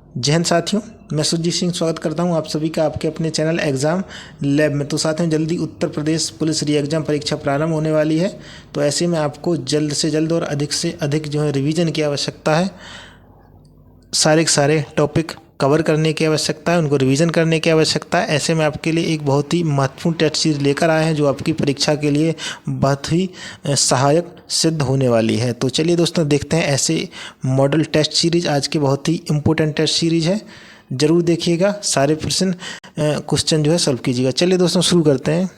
जय हिंद साथियों, मैं सुरजीत सिंह स्वागत करता हूं आप सभी का आपके अपने चैनल एग्ज़ाम लैब में। तो साथियों, जल्दी उत्तर प्रदेश पुलिस री एग्ज़ाम परीक्षा प्रारंभ होने वाली है। तो ऐसे में आपको जल्द से जल्द और अधिक से अधिक जो है रिवीजन की आवश्यकता है। सारे के सारे टॉपिक कवर करने की आवश्यकता है, उनको रिवीजन करने की आवश्यकता है। ऐसे में आपके लिए एक बहुत ही महत्वपूर्ण टेस्ट सीरीज लेकर आए हैं जो आपकी परीक्षा के लिए बहुत ही सहायक सिद्ध होने वाली है। तो चलिए दोस्तों, देखते हैं ऐसे मॉडल टेस्ट सीरीज। आज की बहुत ही इम्पोर्टेंट टेस्ट सीरीज है, ज़रूर देखिएगा। सारे क्वेश्चन जो है सॉल्व कीजिएगा। चलिए दोस्तों, शुरू करते हैं।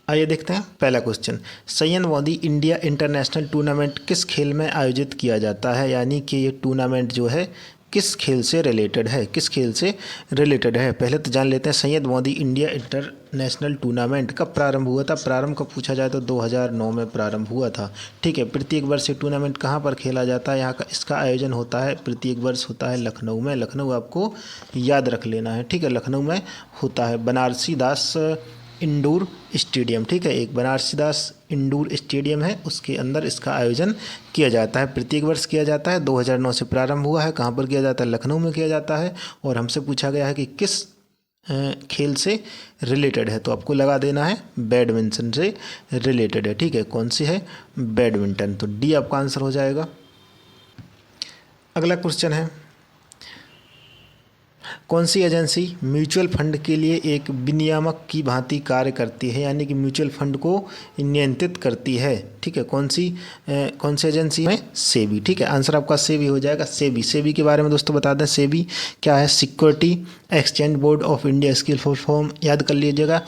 आइए देखते हैं पहला question. Syed Modi India international tournament किस खेल में आयोजित किया जाता है? यानी कि ये टूर्नामेंट जो है किस खेल से रिलेटेड है, किस खेल से रिलेटेड है। पहले तो जान लेते हैं Syed Modi India international tournament कब प्रारंभ हुआ था। प्रारंभ कब पूछा जाए तो 2009 में प्रारंभ हुआ था। ठीक है, प्रत्येक वर्ष ये टूर्नामेंट कहाँ पर खेला जाता है, यहाँ का इसका आयोजन होता है प्रत्येक वर्ष होता है लखनऊ में। लखनऊ आपको याद रख लेना है, ठीक है। लखनऊ में होता है बनारसी दास इंडोर स्टेडियम, ठीक है। एक बनारसी दास इंडोर स्टेडियम है, उसके अंदर इसका आयोजन किया जाता है। प्रत्येक वर्ष किया जाता है। 2009 से प्रारंभ हुआ है। कहाँ पर किया जाता है? लखनऊ में किया जाता है। और हमसे पूछा गया है कि किस खेल से रिलेटेड है, तो आपको लगा देना है बैडमिंटन से रिलेटेड है, ठीक है। कौन सी है? बैडमिंटन। तो डी आपका आंसर हो जाएगा। अगला क्वेश्चन है, कौन सी एजेंसी म्यूचुअल फंड के लिए एक विनियामक की भांति कार्य करती है, यानी कि म्यूचुअल फंड को नियंत्रित करती है, ठीक है। कौन सी एजेंसी है? सेबी, ठीक है। आंसर आपका सेबी हो जाएगा। सेबी के बारे में दोस्तों बता दें, सेबी क्या है? Security exchange board of India. इसकी फुल फॉर्म याद कर लीजिएगा,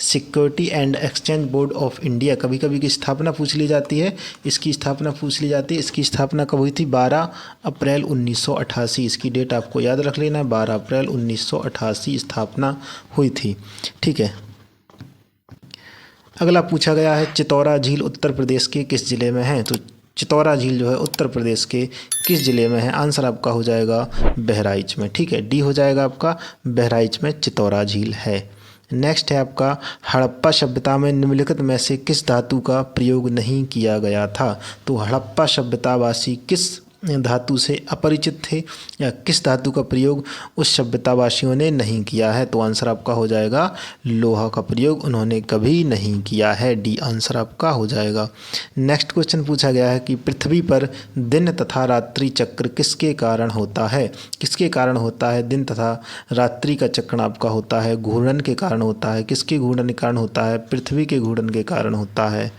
security and exchange board of India. कभी कभी की स्थापना पूछ ली जाती है, इसकी स्थापना पूछ ली जाती है। इसकी स्थापना कब हुई थी? 12 अप्रैल 1988। इसकी डेट आपको याद रख लेना है, 12 अप्रैल 1988 स्थापना हुई थी, ठीक है। अगला पूछा गया है, चितौरा झील उत्तर प्रदेश के किस जिले में है? तो चितौरा झील जो है उत्तर प्रदेश के किस जिले में है? आंसर आपका हो जाएगा बहराइच में, ठीक है। डी हो जाएगा आपका, बहराइच में चितौरा झील है। नेक्स्ट है आपका, हड़प्पा सभ्यता में निम्नलिखित में से किस धातु का प्रयोग नहीं किया गया था? तो हड़प्पा सभ्यतावासी किस धातु से अपरिचित थे, या किस धातु का प्रयोग उस सभ्यतावासियों ने नहीं किया है? तो आंसर आपका हो जाएगा लोहा का प्रयोग उन्होंने कभी नहीं किया है। डी आंसर आपका हो जाएगा। नेक्स्ट क्वेश्चन पूछा गया है कि पृथ्वी पर दिन तथा रात्रि चक्र किसके कारण होता है? किसके कारण होता है दिन तथा रात्रि का चक्र आपका होता है? घूर्णन के कारण होता है। किसके घूर्णन के कारण होता है? पृथ्वी के घूर्णन के कारण होता है।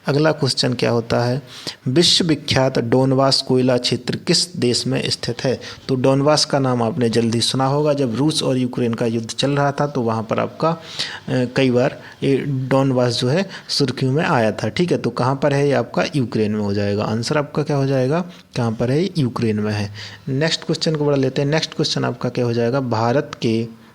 अगला क्वेश्चन क्या होता है, विश्वविख्यात डोनबास कोयला क्षेत्र किस देश में स्थित है? तो डोनबास का नाम आपने जल्दी सुना होगा, जब रूस और यूक्रेन का युद्ध चल रहा था तो वहाँ पर आपका कई बार ये डोनबास जो है सुर्खियों में आया था, ठीक है। तो कहाँ पर है ये? आपका यूक्रेन में हो जाएगा। आंसर आपका क्या हो जाएगा? कहाँ पर है? यूक्रेन में है। नेक्स्ट क्वेश्चन को बढ़ा लेते हैं। नेक्स्ट क्वेश्चन आपका क्या हो जाएगा, भारत के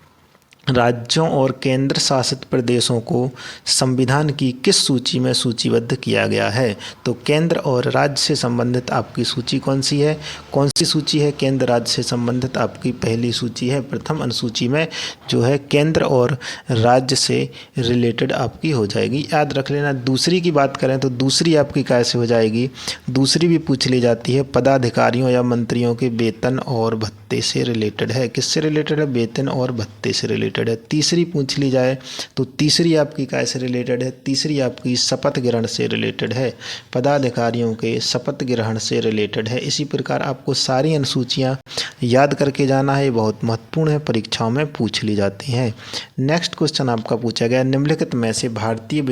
राज्यों और केंद्र शासित प्रदेशों को संविधान की किस सूची में सूचीबद्ध किया गया है? तो केंद्र और राज्य से संबंधित आपकी सूची कौन सी है? कौन सी सूची है? केंद्र राज्य से संबंधित आपकी पहली सूची है। प्रथम अनुसूची में जो है केंद्र और राज्य से रिलेटेड आपकी हो जाएगी, याद रख लेना। दूसरी की बात करें तो दूसरी आपकी कैसे हो जाएगी? दूसरी भी पूछ ली जाती है, पदाधिकारियों या मंत्रियों के वेतन और भत्ते से रिलेटेड है। किससे रिलेटेड है? वेतन और भत्ते से रिलेटेड है। तीसरी पूछ ली जाए तो तीसरी आपकी कैसे रिलेटेड है? तीसरी आपकी शपथ ग्रहण से रिलेटेड है, पदाधिकारियों के शपथ ग्रहण से रिलेटेड है। इसी प्रकार आपको सारी अनुसूचियां याद करके जाना है, बहुत महत्वपूर्ण है, परीक्षाओं में पूछ ली जाती हैं। नेक्स्ट क्वेश्चन आपका पूछा गया, निम्नलिखित में से भारतीय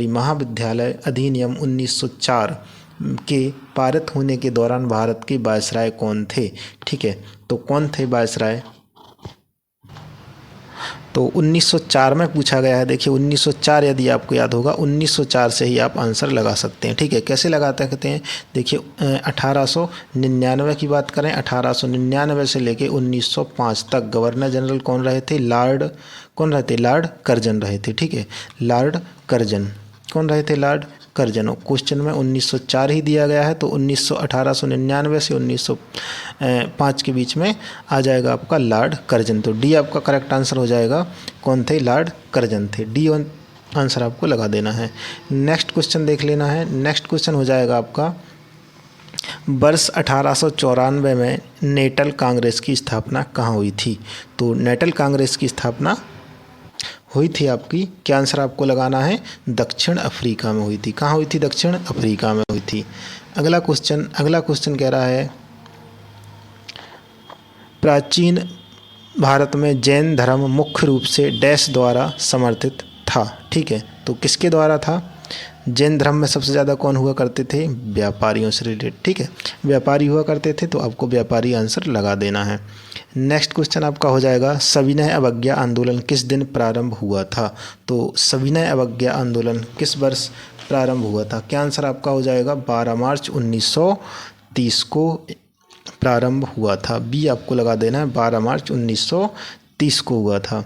महाविद्यालय अधिनियम 1904 के पारित होने के दौरान भारत के वायसराय कौन थे? ठीक है, तो कौन थे वायसराय? तो 1904 में पूछा गया है। देखिए 1904 यदि आपको याद होगा, 1904 से ही आप आंसर लगा सकते हैं, ठीक है। कैसे लगाते कहते हैं, देखिए 1899 की बात करें, 1899 से लेके 1905 तक गवर्नर जनरल कौन रहे थे? लॉर्ड कर्जन रहे थे, ठीक है। लॉर्ड कर्जन कौन रहे थे? Lord Curzon. क्वेश्चन में 1904 ही दिया गया है, तो 1899 से 1905 के बीच में आ जाएगा आपका लॉर्ड कर्जन। तो डी आपका करेक्ट आंसर हो जाएगा। कौन थे? लॉर्ड कर्जन थे। डी आंसर आपको लगा देना है। नेक्स्ट क्वेश्चन देख लेना है। नेक्स्ट क्वेश्चन हो जाएगा आपका, वर्ष 1894 में नेटल कांग्रेस की स्थापना कहाँ हुई थी? तो नेटल कांग्रेस की स्थापना हुई थी आपकी, क्या आंसर आपको लगाना है, दक्षिण अफ्रीका में हुई थी। कहाँ हुई थी? दक्षिण अफ्रीका में हुई थी। अगला क्वेश्चन कह रहा है प्राचीन भारत में जैन धर्म मुख्य रूप से डैश द्वारा समर्थित था। ठीक है, तो किसके द्वारा था? जैन धर्म में सबसे ज़्यादा कौन हुआ करते थे? व्यापारियों से रिलेटेड। ठीक है, व्यापारी हुआ करते थे, तो आपको व्यापारी आंसर लगा देना है। नेक्स्ट क्वेश्चन आपका हो जाएगा सविनय अवज्ञा आंदोलन किस दिन प्रारंभ हुआ था? तो सविनय अवज्ञा आंदोलन किस वर्ष प्रारंभ हुआ था? क्या आंसर आपका हो जाएगा? 12 मार्च 1930 को प्रारंभ हुआ था। बी आपको लगा देना है, 12 मार्च 1930 को हुआ था।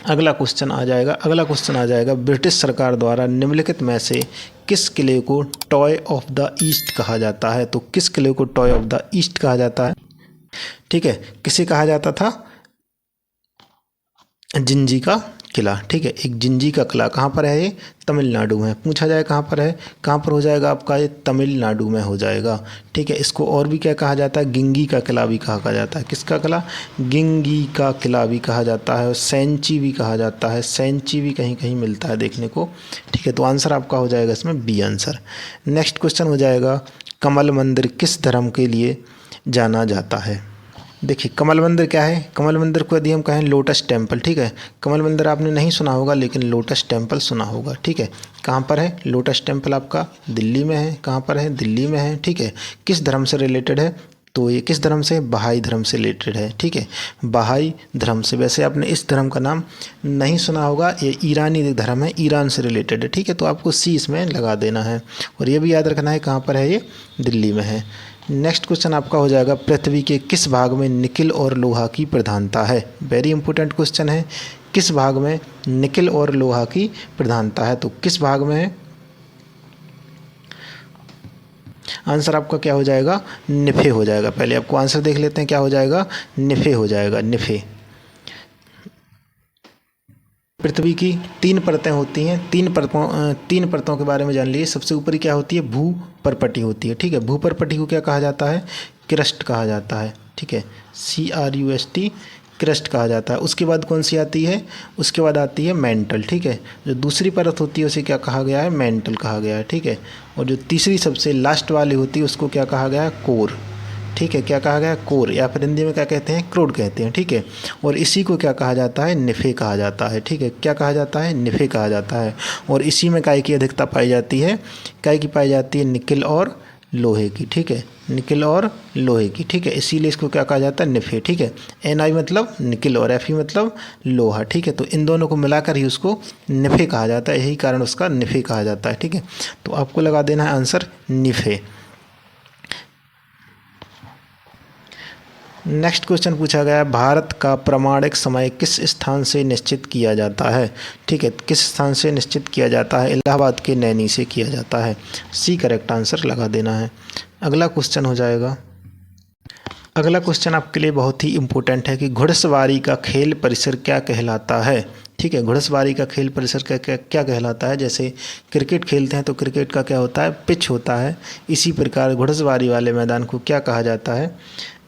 अगला क्वेश्चन आ जाएगा ब्रिटिश सरकार द्वारा निम्नलिखित में से किस किले को टॉय ऑफ द ईस्ट कहा जाता है? तो किस किले को टॉय ऑफ द ईस्ट कहा जाता है? ठीक है, किसे कहा जाता था? जिंजी का किला। ठीक है, एक जिंजी का किला कहाँ पर है? ये तमिलनाडु में। पूछा जाए कहाँ पर है, कहाँ पर हो जाएगा आपका? ये तमिलनाडु में हो जाएगा। ठीक है, इसको और भी क्या कहा जाता है? गिंगी का किला भी कहा जाता है। किसका किला? गिंगी का किला भी कहा जाता है, और सेंची भी कहा जाता है। सेंची भी कहीं कहीं मिलता है देखने को। ठीक है, तो आंसर आपका हो जाएगा इसमें बी आंसर। नेक्स्ट क्वेश्चन हो जाएगा कमल मंदिर किस धर्म के लिए जाना जाता है? देखिए, कमल मंदिर क्या है? कमल मंदिर को यदि हम कहें लोटस टेम्पल। ठीक है, कमल मंदिर आपने नहीं सुना होगा, लेकिन लोटस टेम्पल सुना होगा। ठीक है, कहाँ पर है लोटस टेम्पल? आपका दिल्ली में है। कहाँ पर है? दिल्ली में है। ठीक है, किस धर्म से रिलेटेड है? तो ये किस धर्म से? बहाई धर्म से रिलेटेड है। ठीक है, बहाई धर्म से। वैसे आपने इस धर्म का नाम नहीं सुना होगा, ये ईरानी धर्म है, ईरान से रिलेटेड है। ठीक है, तो आपको सी इसमें लगा देना है, और ये भी याद रखना है कहाँ पर है, ये दिल्ली में है। नेक्स्ट क्वेश्चन आपका हो जाएगा पृथ्वी के किस भाग में निकिल और लोहा की प्रधानता है? वेरी इंपॉर्टेंट क्वेश्चन है, किस भाग में निकिल और लोहा की प्रधानता है? तो किस भाग में है? आंसर आपका क्या हो जाएगा? निफे हो जाएगा। पहले आपको आंसर देख लेते हैं, क्या हो जाएगा? निफे हो जाएगा, निफे। पृथ्वी की 3 परतें होती हैं, 3 परतों के बारे में जान लीजिए। सबसे ऊपरी क्या होती है? भू परपटी होती है। ठीक है, भू परपटी को क्या कहा जाता है? क्रस्ट कहा जाता है। ठीक है, CRUST, क्रस्ट कहा जाता है। उसके बाद कौन सी आती है? उसके बाद आती है मेंटल। ठीक है, जो दूसरी परत होती है उसे क्या कहा गया है? मेंटल कहा गया है। ठीक है, और जो तीसरी सबसे लास्ट वाली होती है उसको क्या कहा गया है? कोर। ठीक है, क्या कहा गया? कोर, या फिर हिंदी में क्या कहते हैं? क्रोड कहते हैं। ठीक है, और इसी को क्या कहा जाता है? निफे कहा जाता है। ठीक है, क्या कहा जाता है? निफे कहा जाता है। और इसी में काय की अधिकता पाई जाती है? काय की पाई जाती है? निकिल और लोहे की। ठीक है, निकिल और लोहे की। ठीक है, इसीलिए इसको क्या कहा जाता है? निफे। ठीक है, NI मतलब निकिल और FE मतलब लोहा। ठीक है, तो इन दोनों को मिलाकर ही उसको निफे कहा जाता है, यही कारण उसका निफे कहा जाता है। ठीक है, तो आपको लगा देना है आंसर निफे। नेक्स्ट क्वेश्चन पूछा गया है भारत का प्रमाणिक समय किस स्थान से निश्चित किया जाता है? ठीक है, किस स्थान से निश्चित किया जाता है? इलाहाबाद के नैनी से किया जाता है। सी करेक्ट आंसर लगा देना है। अगला क्वेश्चन हो जाएगा, अगला क्वेश्चन आपके लिए बहुत ही इम्पोर्टेंट है कि घुड़सवारी का खेल परिसर क्या कहलाता है? ठीक है, घुड़सवारी का खेल परिसर क्या कहलाता है? जैसे क्रिकेट खेलते हैं तो क्रिकेट का क्या होता है? पिच होता है। इसी प्रकार घुड़सवारी वाले मैदान को क्या कहा जाता है?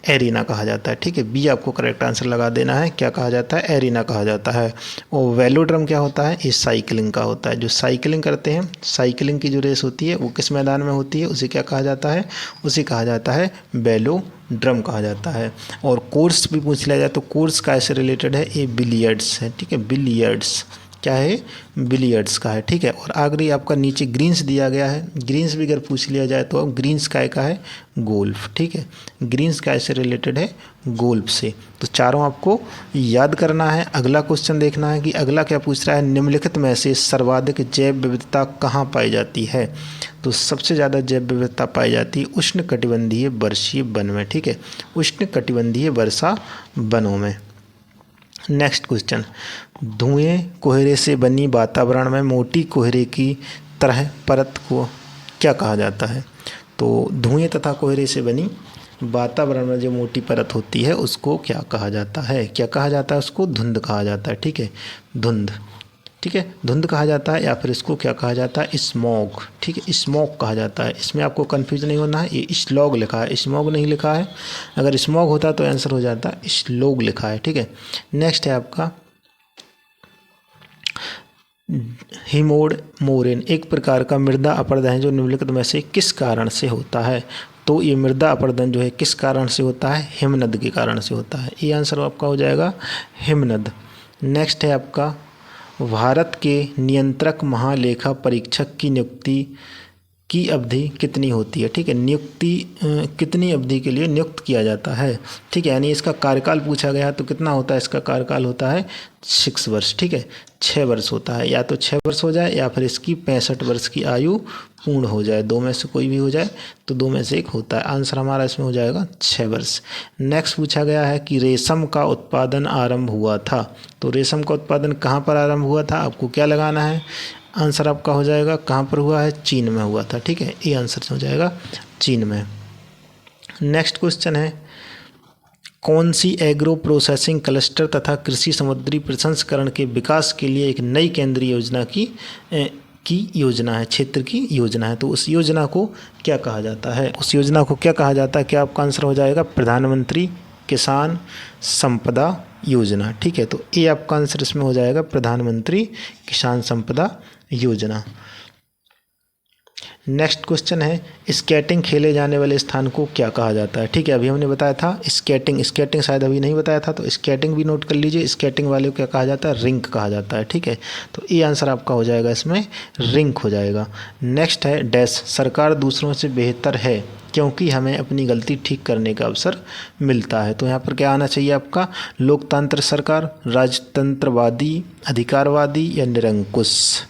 एरिना कहा जाता है। ठीक है, बी आपको करेक्ट आंसर लगा देना है। क्या कहा जाता है? एरिना कहा जाता है। और वेलोड्रम क्या होता है? ये साइकिलिंग का होता है। जो साइकिलिंग करते हैं, साइकिलिंग की जो रेस होती है वो किस मैदान में होती है? उसे क्या कहा जाता है? उसे कहा जाता है वेलोड्रम कहा जाता है। और कोर्स भी पूछ लिया जाए तो कोर्स का ऐसे रिलेटेड है, ये बिलियर्ड्स है। ठीक है, बिलियर्ड्स क्या है? बिलियर्ड्स का है। ठीक है, और आखिरी आपका नीचे ग्रीन्स दिया गया है। ग्रीन्स भी अगर पूछ लिया जाए तो अब ग्रीन्स काय का है? गोल्फ। ठीक है, ग्रीन्स काय से रिलेटेड है? गोल्फ से। तो चारों आपको याद करना है। अगला क्वेश्चन देखना है कि अगला क्या पूछ रहा है, निम्नलिखित में से सर्वाधिक जैव विविधता कहाँ पाई जाती है? तो सबसे ज़्यादा जैव विविधता पाई जाती है उष्णकटिबंधीय वर्षीय वन में। ठीक है, उष्णकटिबंधीय वर्षा वनों में। नेक्स्ट क्वेश्चन, धुएं कोहरे से बनी वातावरण में मोटी कोहरे की तरह परत को क्या कहा जाता है? तो धुएं तथा कोहरे से बनी वातावरण में जो मोटी परत होती है उसको क्या कहा जाता है? क्या कहा जाता है? उसको धुंध कहा जाता है। ठीक है, धुंध। ठीक है, धुंध कहा जाता है या फिर इसको क्या कहा जाता है, स्मॉग, ठीक है, स्मॉग कहा जाता है। इसमें आपको कन्फ्यूज नहीं होना है, ये स्लॉग लिखा है, स्मॉग नहीं लिखा है। अगर स्मॉग होता तो आंसर हो जाता स्लोग लिखा है, ठीक है। नेक्स्ट है आपका हिमोडमोरेन, एक प्रकार का मृदा अपरदन है जो निम्नलिखित में से किस कारण से होता है। तो ये मृदा अपरदन जो है किस कारण से होता है, हिमनद के कारण से होता है। ये आंसर आपका हो जाएगा हिमनद। नेक्स्ट है आपका भारत के नियंत्रक महालेखा परीक्षक की नियुक्ति की अवधि कितनी होती है, ठीक है, नियुक्ति कितनी अवधि के लिए नियुक्त किया जाता है, ठीक है, यानी इसका कार्यकाल पूछा गया तो कितना होता है, इसका कार्यकाल होता है 6 वर्ष, ठीक है, 6 वर्ष होता है, या तो 6 वर्ष हो जाए या फिर इसकी 65 वर्ष की आयु पूर्ण हो जाए, दो में से कोई भी हो जाए तो दो में से एक होता है। आंसर हमारा इसमें हो जाएगा 6 वर्ष। नेक्स्ट पूछा गया है कि रेशम का उत्पादन आरंभ हुआ था, तो रेशम का उत्पादन कहाँ पर आरंभ हुआ था, आपको क्या लगाना है, आंसर आपका हो जाएगा कहाँ पर हुआ है, चीन में हुआ था, ठीक है, ये आंसर हो जाएगा चीन में। नेक्स्ट क्वेश्चन है कौन सी एग्रो प्रोसेसिंग क्लस्टर तथा कृषि समुद्री प्रसंस्करण के विकास के लिए एक नई केंद्रीय योजना की योजना है, क्षेत्र की योजना है, तो उस योजना को क्या कहा जाता है, उस योजना को क्या कहा जाता है, क्या आपका आंसर हो जाएगा प्रधानमंत्री किसान संपदा योजना, ठीक है, तो ये आपका आंसर इसमें हो जाएगा प्रधानमंत्री किसान संपदा योजना। नेक्स्ट क्वेश्चन है स्केटिंग खेले जाने वाले स्थान को क्या कहा जाता है, ठीक है, अभी हमने बताया था स्केटिंग शायद अभी नहीं बताया था, तो स्केटिंग भी नोट कर लीजिए, स्केटिंग वाले को क्या कहा जाता है, रिंक कहा जाता है, ठीक है, तो ये आंसर आपका हो जाएगा इसमें रिंक हो जाएगा। नेक्स्ट है डैश सरकार दूसरों से बेहतर है क्योंकि हमें अपनी गलती ठीक करने का अवसर मिलता है, तो यहाँ पर क्या आना चाहिए आपका लोकतंत्र सरकार, राजतंत्रवादी, अधिकारवादी या निरंकुश,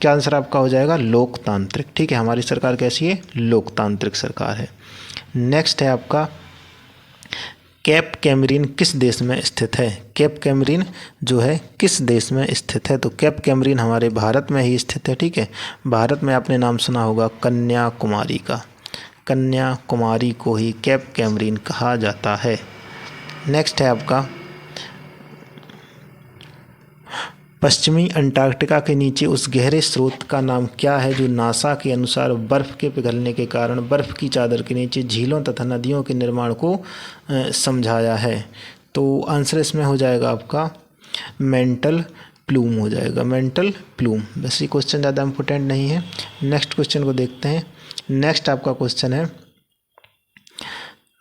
क्या आंसर आपका हो जाएगा लोकतांत्रिक, ठीक है, हमारी सरकार कैसी है, लोकतांत्रिक सरकार है। नेक्स्ट है आपका केप कैमरीन किस देश में स्थित है, केप कैमरीन जो है किस देश में स्थित है, तो केप कैमरीन हमारे भारत में ही स्थित है, ठीक है, भारत में आपने नाम सुना होगा कन्याकुमारी का, कन्याकुमारी को ही केप कैमरीन कहा जाता है। नेक्स्ट है आपका पश्चिमी अंटार्कटिका के नीचे उस गहरे स्रोत का नाम क्या है जो नासा के अनुसार बर्फ़ के पिघलने के कारण बर्फ़ की चादर के नीचे झीलों तथा नदियों के निर्माण को समझाया है, तो आंसर इसमें हो जाएगा आपका मेंटल प्लूम हो जाएगा, मेंटल प्लूम। वैसे ये क्वेश्चन ज़्यादा इम्पोर्टेंट नहीं है। नेक्स्ट क्वेश्चन को देखते हैं। नेक्स्ट आपका क्वेश्चन है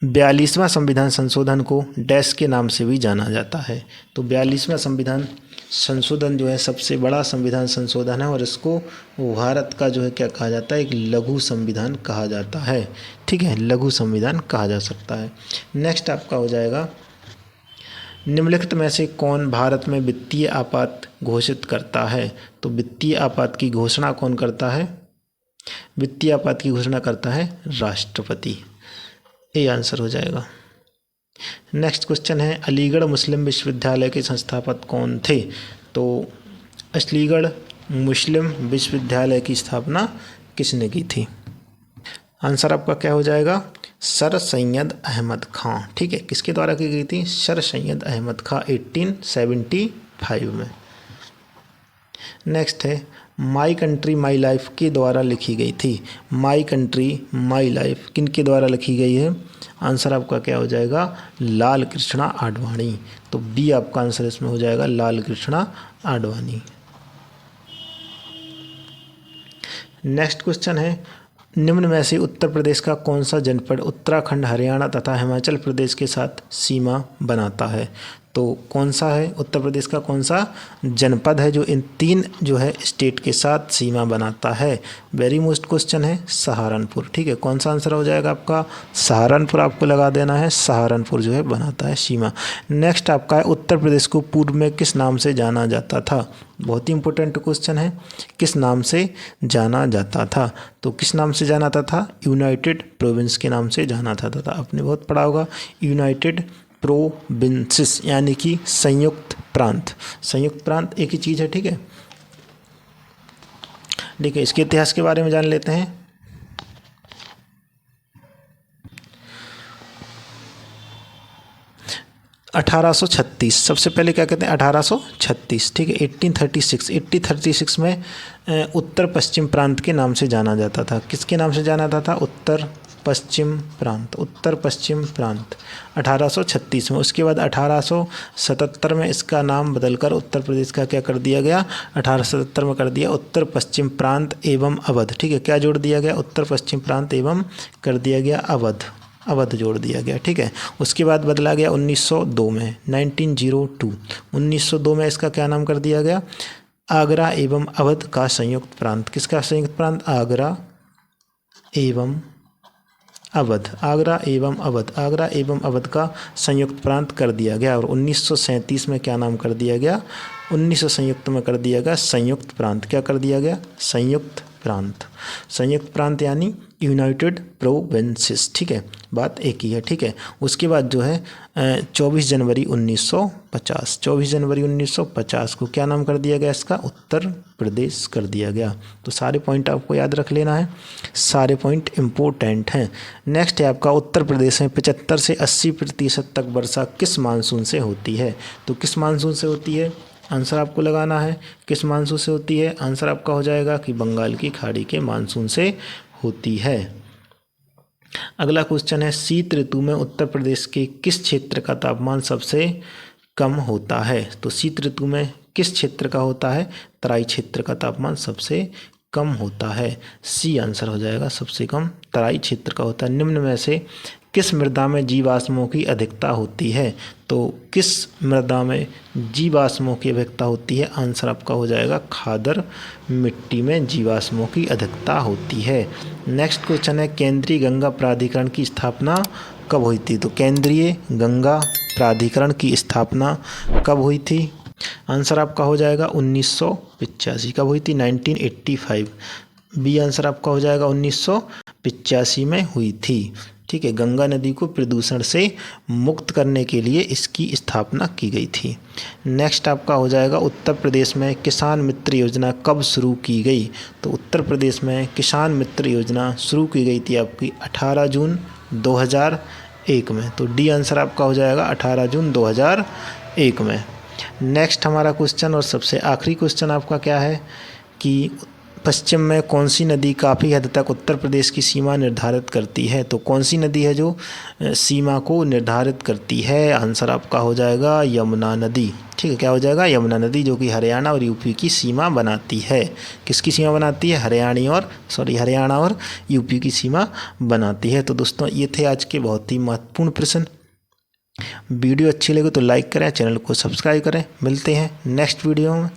42वां संविधान संशोधन को डैश के नाम से भी जाना जाता है, तो 42वां संविधान संशोधन जो है सबसे बड़ा संविधान संशोधन है और इसको भारत का जो है क्या कहा जाता है, एक लघु संविधान कहा जाता है, ठीक है, लघु संविधान कहा जा सकता है। नेक्स्ट आपका हो जाएगा निम्नलिखित में से कौन भारत में वित्तीय आपात घोषित करता है, तो वित्तीय आपात की घोषणा कौन करता है, वित्तीय आपात की घोषणा करता है राष्ट्रपति, ये आंसर हो जाएगा। नेक्स्ट क्वेश्चन है अलीगढ़ मुस्लिम विश्वविद्यालय के संस्थापक कौन थे, तो अलीगढ़ मुस्लिम विश्वविद्यालय की स्थापना किसने की थी, आंसर आपका क्या हो जाएगा सर सैयद अहमद खां, ठीक है, किसके द्वारा की गई थी, सर सैयद अहमद खां 1875 में। नेक्स्ट है माई कंट्री माई लाइफ के द्वारा लिखी गई थी, माई कंट्री माई लाइफ किन के द्वारा लिखी गई है, आंसर आपका क्या हो जाएगा लाल कृष्णा आडवाणी, तो बी आपका आंसर इसमें हो जाएगा लाल कृष्णा आडवाणी। नेक्स्ट क्वेश्चन है निम्न में से उत्तर प्रदेश का कौन सा जनपद उत्तराखंड हरियाणा तथा हिमाचल प्रदेश के साथ सीमा बनाता है, तो कौन सा है उत्तर प्रदेश का कौन सा जनपद है जो इन तीन जो है स्टेट के साथ सीमा बनाता है, वेरी मोस्ट क्वेश्चन है सहारनपुर, ठीक है, कौन सा आंसर हो जाएगा आपका सहारनपुर, आपको लगा देना है सहारनपुर जो है बनाता है सीमा। नेक्स्ट आपका है उत्तर प्रदेश को पूर्व में किस नाम से जाना जाता था, बहुत ही इंपॉर्टेंट क्वेश्चन है, किस नाम से जाना जाता था, तो किस नाम से जाना जाता था यूनाइटेड प्रोविंस के नाम से जाना जाता था, आपने बहुत पढ़ा होगा यूनाइटेड प्रोविंसेस यानी कि संयुक्त प्रांत, संयुक्त प्रांत एक ही चीज़ है, ठीक है। ठीक है, इसके इतिहास के बारे में जान लेते हैं। 1836 सबसे पहले क्या कहते हैं 1836, ठीक है। 1836 में उत्तर पश्चिम प्रांत के नाम से जाना जाता था। किसके नाम से जाना जाता था? उत्तर पश्चिम प्रांत 1836 में। उसके बाद 1877 में इसका नाम बदलकर उत्तर प्रदेश का क्या कर दिया गया? 1877 में कर दिया उत्तर पश्चिम प्रांत एवं अवध, ठीक है। क्या जोड़ दिया गया? उत्तर पश्चिम प्रांत एवं कर दिया गया अवध जोड़ दिया गया, ठीक है। उसके बाद बदला गया 1902 में, 1902 में इसका क्या नाम कर दिया गया? आगरा एवं अवध का संयुक्त प्रांत। किसका संयुक्त प्रांत? आगरा एवं अवध का संयुक्त प्रांत कर दिया गया। और 1937 में क्या नाम कर दिया गया? 1900 संयुक्त में कर दिया गया संयुक्त प्रांत। क्या कर दिया गया? संयुक्त प्रांत यानी यूनाइटेड प्रोविंसेस, ठीक है। बात एक ही है, ठीक है। उसके बाद जो है 24 जनवरी 1950 को क्या नाम कर दिया गया? इसका उत्तर प्रदेश कर दिया गया। तो सारे पॉइंट आपको याद रख लेना है, सारे पॉइंट इम्पोर्टेंट हैं। नेक्स्ट है आपका उत्तर प्रदेश में 75 से 80% तक वर्षा किस मानसून से होती है? तो किस मानसून से होती है? आंसर आपको लगाना है किस मानसून से होती है। आंसर आपका हो जाएगा कि बंगाल की खाड़ी के मानसून से होती है। अगला क्वेश्चन है शीत ऋतु में उत्तर प्रदेश के किस क्षेत्र का तापमान सबसे कम होता है? तो शीत ऋतु में किस क्षेत्र का होता है? तराई क्षेत्र का तापमान सबसे कम होता है। सी आंसर हो जाएगा, सबसे कम तराई क्षेत्र का होता है। निम्न में से किस मृदा में जीवाश्मों की अधिकता होती है? तो किस मृदा में जीवाश्मों की अधिकता होती है? आंसर आपका हो जाएगा खादर मिट्टी में जीवाश्मों की अधिकता होती है। नेक्स्ट क्वेश्चन है केंद्रीय गंगा प्राधिकरण की स्थापना कब हुई थी? तो केंद्रीय गंगा प्राधिकरण की स्थापना कब हुई थी? आंसर आपका हो जाएगा 1985। कब हुई थी? 1985। बी आंसर आपका हो जाएगा 1985 में हुई थी, ठीक है। गंगा नदी को प्रदूषण से मुक्त करने के लिए इसकी स्थापना की गई थी। नेक्स्ट आपका हो जाएगा उत्तर प्रदेश में किसान मित्र योजना कब शुरू की गई? तो उत्तर प्रदेश में किसान मित्र योजना शुरू की गई थी आपकी 18 जून 2001 में। तो डी आंसर आपका हो जाएगा 18 जून 2001 में। नेक्स्ट हमारा क्वेश्चन और सबसे आखिरी क्वेश्चन आपका क्या है कि पश्चिम में कौन सी नदी काफ़ी हद तक उत्तर प्रदेश की सीमा निर्धारित करती है? तो कौन सी नदी है जो सीमा को निर्धारित करती है? आंसर आपका हो जाएगा यमुना नदी, ठीक है। क्या हो जाएगा? यमुना नदी, जो कि हरियाणा और यूपी की सीमा बनाती है। किसकी सीमा बनाती है? हरियाणा और यूपी की सीमा बनाती है। तो दोस्तों ये थे आज के बहुत ही महत्वपूर्ण प्रश्न। वीडियो अच्छी लगे तो लाइक करें, चैनल को सब्सक्राइब करें। मिलते हैं नेक्स्ट वीडियो में।